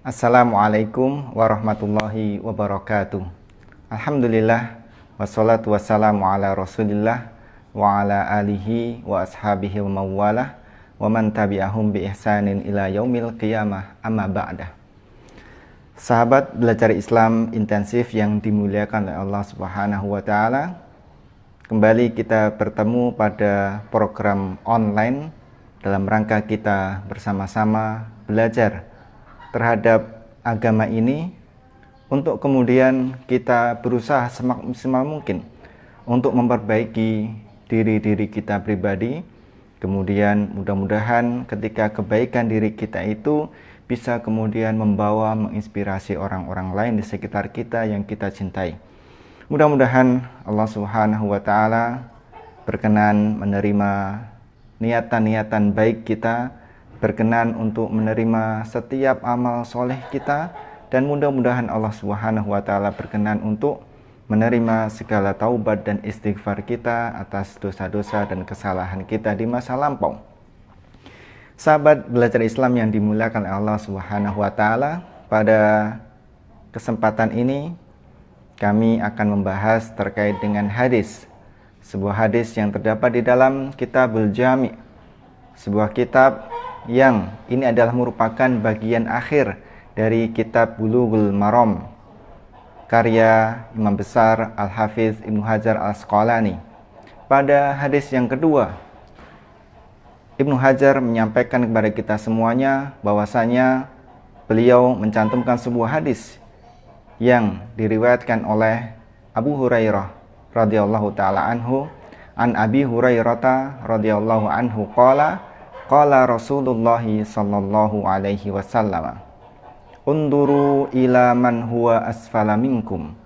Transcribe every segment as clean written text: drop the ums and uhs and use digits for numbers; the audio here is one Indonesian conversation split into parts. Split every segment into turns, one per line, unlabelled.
Assalamualaikum warahmatullahi wabarakatuh. Alhamdulillah, wassalatu wassalamu ala rasulillah wa ala alihi wa ashabihi wa mawalah wa man tabi'ahum bi ihsanin ila yaumil qiyamah, amma ba'dah. Sahabat belajar Islam intensif yang dimuliakan oleh Allah Subhanahu wa taala, kembali kita bertemu pada program online dalam rangka kita bersama-sama belajar terhadap agama ini, untuk kemudian kita berusaha semaksimal mungkin untuk memperbaiki diri kita pribadi. Kemudian mudah-mudahan ketika kebaikan diri kita itu bisa kemudian membawa, menginspirasi orang-orang lain di sekitar kita yang kita cintai. Mudah-mudahan Allah Subhanahu wa taala berkenan menerima niatan-niatan baik kita, berkenan untuk menerima setiap amal soleh kita, dan mudah-mudahan Allah Subhanahu wa taala berkenan untuk menerima segala taubat dan istighfar kita atas dosa-dosa dan kesalahan kita di masa lampau. Sahabat belajar Islam yang dimuliakan oleh Allah Subhanahu wa taala, pada kesempatan ini kami akan membahas terkait dengan hadis, sebuah hadis yang terdapat di dalam Kitabul Jami', sebuah kitab yang ini adalah merupakan bagian akhir dari kitab Bulughul Maram karya Imam besar Al-Hafiz Ibnu Hajar Al-Asqalani. Pada hadis yang kedua, Ibnu Hajar menyampaikan kepada kita semuanya bahwasanya beliau mencantumkan sebuah hadis yang diriwayatkan oleh Abu Hurairah radhiyallahu taala anhu, an Abi Hurairah radhiyallahu anhu qala Rasulullah sallallahu alaihi wasallam, unduru ila man huwa asfala minkum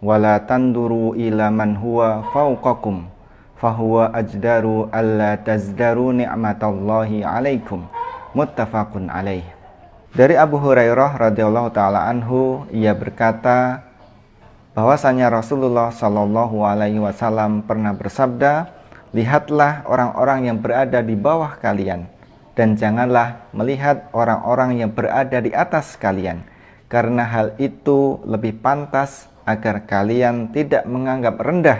wala tanduru ila man huwa fawqakum fahuwa ajdaru alla tazdaru ni'matallahi alaikum, muttafaqun alaih. Dari Abu Hurairah radhiyallahu taala anhu, ia berkata bahwasanya Rasulullah sallallahu alaihi wasallam pernah bersabda, lihatlah orang-orang yang berada di bawah kalian, dan janganlah melihat orang-orang yang berada di atas kalian, karena hal itu lebih pantas agar kalian tidak menganggap rendah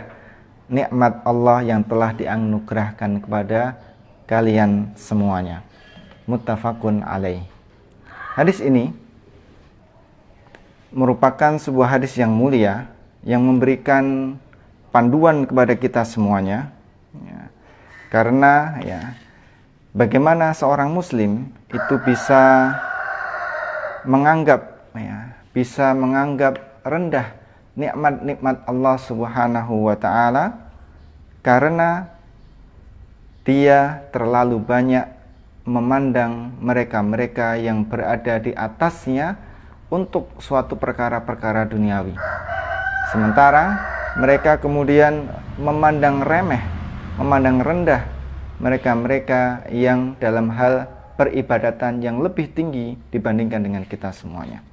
nikmat Allah yang telah dianugerahkan kepada kalian semuanya. Muttafaqun alaih. Hadis ini merupakan sebuah hadis yang mulia yang memberikan panduan kepada kita semuanya. Karena bagaimana seorang muslim itu bisa menganggap rendah nikmat-nikmat Allah Subhanahu wa taala karena dia terlalu banyak memandang mereka-mereka yang berada di atasnya untuk suatu perkara-perkara duniawi, sementara mereka kemudian memandang remeh, memandang rendah mereka-mereka yang dalam hal peribadatan yang lebih tinggi dibandingkan dengan kita semuanya.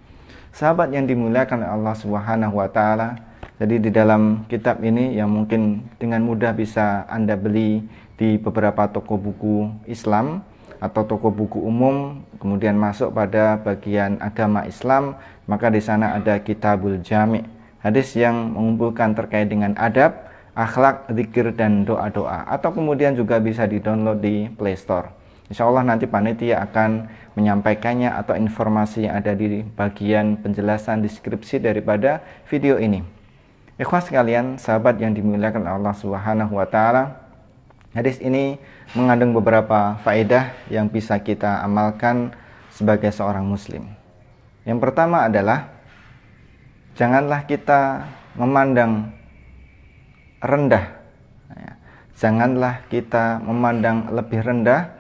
Sahabat yang dimuliakan oleh Allah Subhanahu wa taala, jadi di dalam kitab ini yang mungkin dengan mudah bisa Anda beli di beberapa toko buku Islam atau toko buku umum, kemudian masuk pada bagian agama Islam, maka di sana ada Kitabul Jami', hadis yang mengumpulkan terkait dengan adab, akhlak, zikir, dan doa-doa, atau kemudian juga bisa di-download di Play Store. Insya Allah nanti panitia akan menyampaikannya atau informasi yang ada di bagian penjelasan deskripsi daripada video ini. Ikhwan sekalian, sahabat yang dimuliakan Allah Subhanahu wa taala, hadis ini mengandung beberapa faedah yang bisa kita amalkan sebagai seorang muslim. Yang pertama adalah janganlah kita memandang rendah, janganlah kita memandang lebih rendah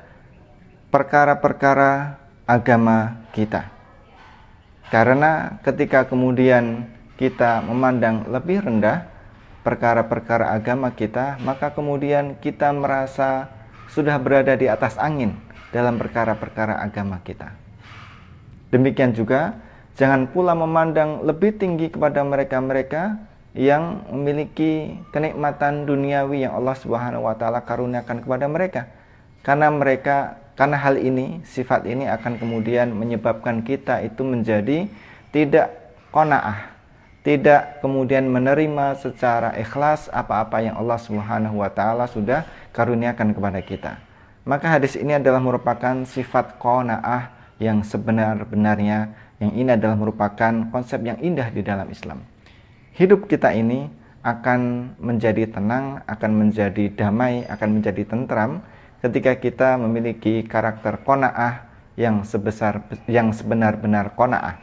perkara-perkara agama kita, karena ketika kemudian kita memandang lebih rendah perkara-perkara agama kita, maka kemudian kita merasa sudah berada di atas angin dalam perkara-perkara agama kita. Demikian juga jangan pula memandang lebih tinggi kepada mereka-mereka yang memiliki kenikmatan duniawi yang Allah Subhanahu wa taala karuniakan kepada mereka, karena mereka Karena hal ini, sifat ini akan kemudian menyebabkan kita itu menjadi tidak qanaah, tidak kemudian menerima secara ikhlas apa-apa yang Allah Subhanahu wa taala sudah karuniakan kepada kita. Maka hadis ini adalah merupakan sifat qanaah yang sebenar-benarnya, yang ini adalah merupakan konsep yang indah di dalam Islam. Hidup kita ini akan menjadi tenang, akan menjadi damai, akan menjadi tentram ketika kita memiliki karakter qanaah yang sebenar-benar qanaah,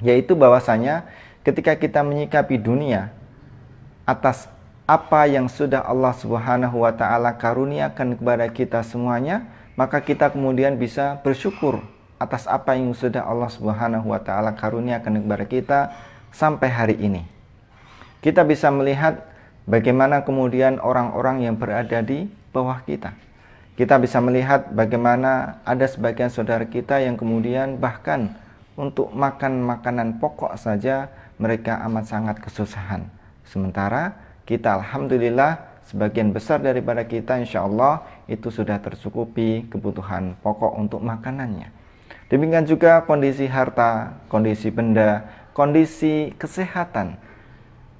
yaitu bahwasanya ketika kita menyikapi dunia atas apa yang sudah Allah Subhanahu wa taala karuniakan kepada kita semuanya, maka kita kemudian bisa bersyukur atas apa yang sudah Allah Subhanahu wa taala karuniakan kepada kita sampai hari ini. Kita bisa melihat bagaimana kemudian orang-orang yang berada di bawah kita. Kita bisa melihat bagaimana ada sebagian saudara kita yang kemudian bahkan untuk makan makanan pokok saja mereka amat sangat kesusahan. Sementara kita alhamdulillah sebagian besar daripada kita insya Allah itu sudah tercukupi kebutuhan pokok untuk makanannya. Demikian juga kondisi harta, kondisi benda, kondisi kesehatan.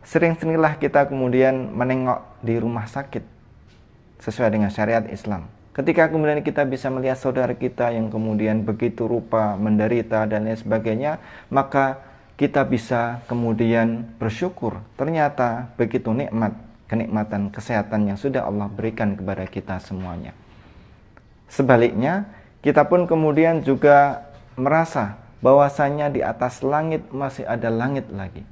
Sering-seringlah kita kemudian menengok di rumah sakit sesuai dengan syariat Islam. Ketika kemudian kita bisa melihat saudara kita yang kemudian begitu rupa menderita dan lain sebagainya, maka kita bisa kemudian bersyukur. Ternyata begitu nikmat, kenikmatan kesehatan yang sudah Allah berikan kepada kita semuanya. Sebaliknya, kita pun kemudian juga merasa bahwasanya di atas langit masih ada langit lagi.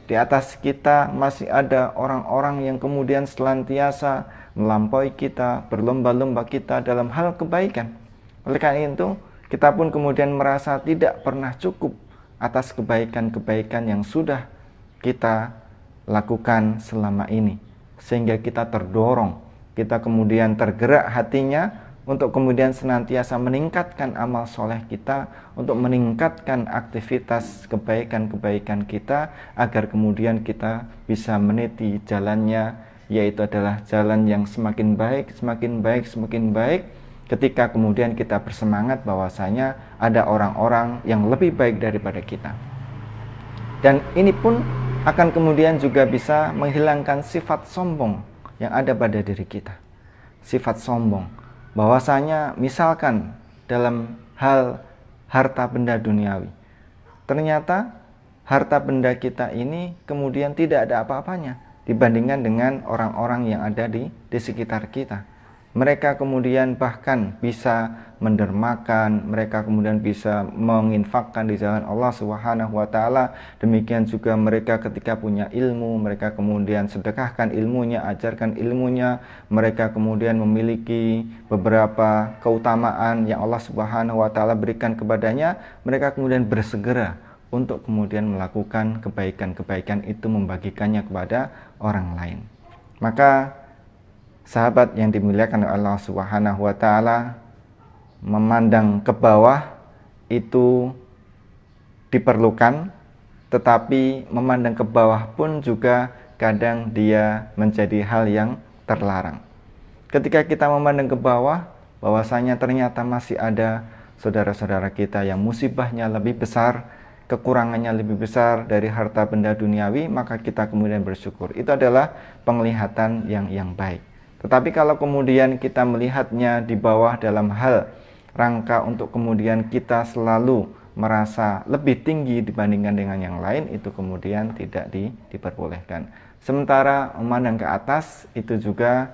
Di atas kita masih ada orang-orang yang kemudian selantiasa melampaui kita, berlomba-lomba kita dalam hal kebaikan. Oleh karena itu, kita pun kemudian merasa tidak pernah cukup atas kebaikan-kebaikan yang sudah kita lakukan selama ini. Sehingga kita terdorong, kita kemudian tergerak hatinya untuk kemudian senantiasa meningkatkan amal soleh kita, untuk meningkatkan aktivitas kebaikan-kebaikan kita, agar kemudian kita bisa meniti jalannya, yaitu adalah jalan yang semakin baik, semakin baik, semakin baik, ketika kemudian kita bersemangat bahwasanya ada orang-orang yang lebih baik daripada kita. Dan ini pun akan kemudian juga bisa menghilangkan sifat sombong yang ada pada diri kita. Sifat sombong, bahwasanya misalkan dalam hal harta benda duniawi, ternyata harta benda kita ini kemudian tidak ada apa-apanya dibandingkan dengan orang-orang yang ada di sekitar kita. Mereka kemudian bahkan bisa mendermakan, mereka kemudian bisa menginfakkan di jalan Allah Subhanahu wa taala. Demikian juga mereka ketika punya ilmu, mereka kemudian sedekahkan ilmunya, ajarkan ilmunya. Mereka kemudian memiliki beberapa keutamaan yang Allah Subhanahu wa taala berikan kepadanya. Mereka kemudian bersegera untuk kemudian melakukan kebaikan-kebaikan itu, membagikannya kepada orang lain. Maka sahabat yang dimuliakan oleh Allah Subhanahu wa taala, memandang ke bawah itu diperlukan, tetapi memandang ke bawah pun juga kadang dia menjadi hal yang terlarang. Ketika kita memandang ke bawah, bahwasanya ternyata masih ada saudara-saudara kita yang musibahnya lebih besar, kekurangannya lebih besar dari harta benda duniawi, maka kita kemudian bersyukur. Itu adalah penglihatan yang baik. Tetapi kalau kemudian kita melihatnya di bawah dalam hal rangka untuk kemudian kita selalu merasa lebih tinggi dibandingkan dengan yang lain, itu kemudian tidak diperbolehkan. Sementara memandang ke atas itu juga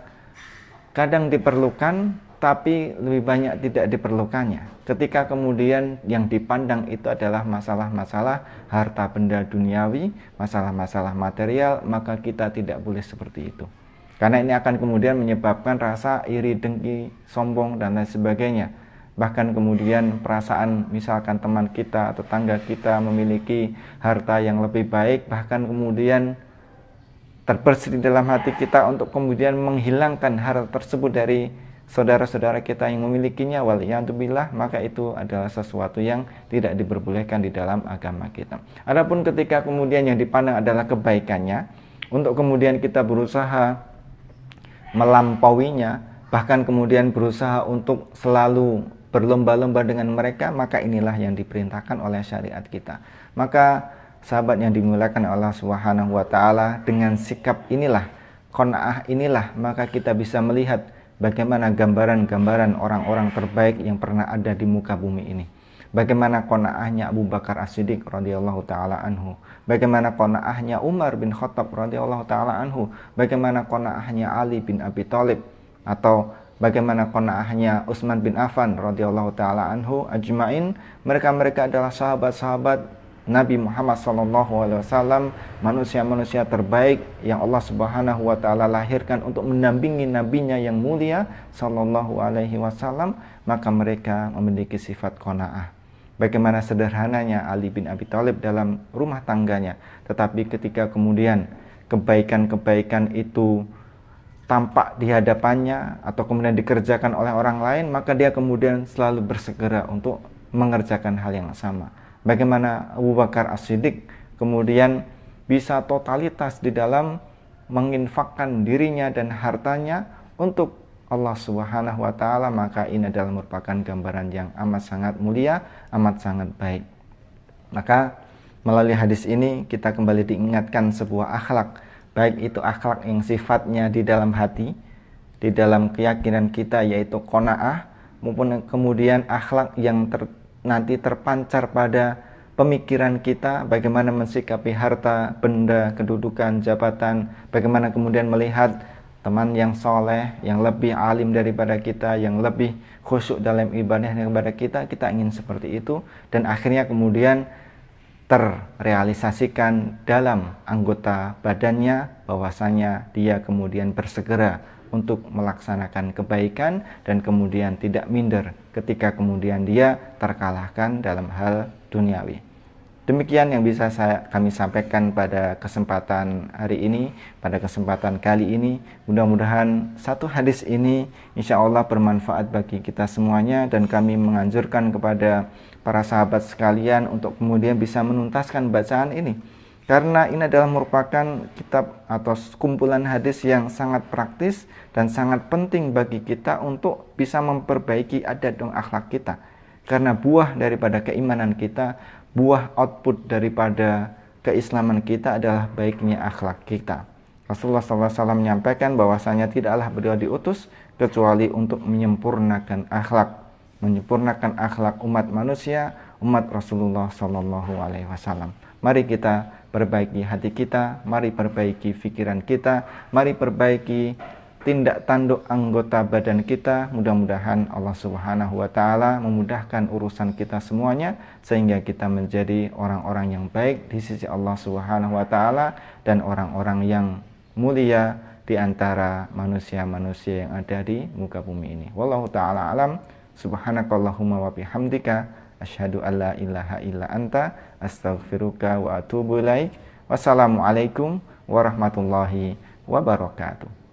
kadang diperlukan, tapi lebih banyak tidak diperlukannya. Ketika kemudian yang dipandang itu adalah masalah-masalah harta benda duniawi, masalah-masalah material, maka kita tidak boleh seperti itu. Karena ini akan kemudian menyebabkan rasa iri, dengki, sombong, dan lain sebagainya. Bahkan kemudian perasaan misalkan teman kita, tetangga kita memiliki harta yang lebih baik, bahkan kemudian terbersit di dalam hati kita untuk kemudian menghilangkan harta tersebut dari saudara-saudara kita yang memilikinya, waliyadzubillah, maka itu adalah sesuatu yang tidak diperbolehkan di dalam agama kita. Adapun ketika kemudian yang dipandang adalah kebaikannya, untuk kemudian kita berusaha melampauinya, bahkan kemudian berusaha untuk selalu berlomba-lomba dengan mereka, maka inilah yang diperintahkan oleh syariat kita. Maka sahabat yang dimuliakan Allah Subhanahu wa taala, dengan sikap inilah, qanaah inilah, maka kita bisa melihat bagaimana gambaran-gambaran orang-orang terbaik yang pernah ada di muka bumi ini. Bagaimana qanaahnya Abu Bakar As-Siddiq radhiyallahu taala anhu, bagaimana qanaahnya Umar bin Khattab radhiyallahu taala anhu, bagaimana qanaahnya Ali bin Abi Thalib, atau bagaimana qanaahnya Utsman bin Affan radhiyallahu taala anhu ajmain. Mereka adalah sahabat-sahabat Nabi Muhammad SAW, manusia-manusia terbaik yang Allah Subhanahu wa taala lahirkan untuk mendampingi nabinya yang mulia sallallahu alaihi wasallam, maka mereka memiliki sifat qanaah. Bagaimana sederhananya Ali bin Abi Thalib dalam rumah tangganya, tetapi ketika kemudian kebaikan-kebaikan itu tampak di hadapannya atau kemudian dikerjakan oleh orang lain, maka dia kemudian selalu bersegera untuk mengerjakan hal yang sama. Bagaimana Abu Bakar As-Siddiq kemudian bisa totalitas di dalam menginfakkan dirinya dan hartanya untuk Allah Subhanahu wa taala, maka ini adalah merupakan gambaran yang amat sangat mulia, amat sangat baik. Maka melalui hadis ini kita kembali diingatkan sebuah akhlak, baik itu akhlak yang sifatnya di dalam hati, di dalam keyakinan kita, yaitu qanaah, maupun kemudian akhlak yang nanti terpancar pada pemikiran kita, bagaimana mensikapi harta, benda, kedudukan, jabatan, bagaimana kemudian melihat teman yang soleh, yang lebih alim daripada kita, yang lebih khusyuk dalam ibadah daripada kita ingin seperti itu, dan akhirnya kemudian terrealisasikan dalam anggota badannya, bahwasanya dia kemudian bersegera untuk melaksanakan kebaikan dan kemudian tidak minder ketika kemudian dia terkalahkan dalam hal duniawi. Demikian yang bisa kami sampaikan pada kesempatan hari ini, pada kesempatan kali ini. Mudah-mudahan satu hadis ini insya Allah bermanfaat bagi kita semuanya, dan kami menganjurkan kepada para sahabat sekalian untuk kemudian bisa menuntaskan bacaan ini, karena ini adalah merupakan kitab atau kumpulan hadis yang sangat praktis dan sangat penting bagi kita untuk bisa memperbaiki adat dan akhlak kita. Karena buah daripada keimanan kita, buah output daripada keislaman kita adalah baiknya akhlak kita. Rasulullah SAW menyampaikan bahwasanya tidaklah beliau diutus kecuali untuk menyempurnakan akhlak umat manusia, umat Rasulullah SAW. Mari kita perbaiki hati kita, mari perbaiki pikiran kita, mari perbaiki tindak tanduk anggota badan kita. Mudah-mudahan Allah Subhanahu wa taala memudahkan urusan kita semuanya, sehingga kita menjadi orang-orang yang baik di sisi Allah Subhanahu wa taala dan orang-orang yang mulia di antara manusia-manusia yang ada di muka bumi ini. Wallahu taala alam. Subhanakallahumma wa bihamdika asyhadu an la ilaha illa anta astaghfiruka wa atubu ilaik. Wassalamualaikum warahmatullahi wabarakatuh.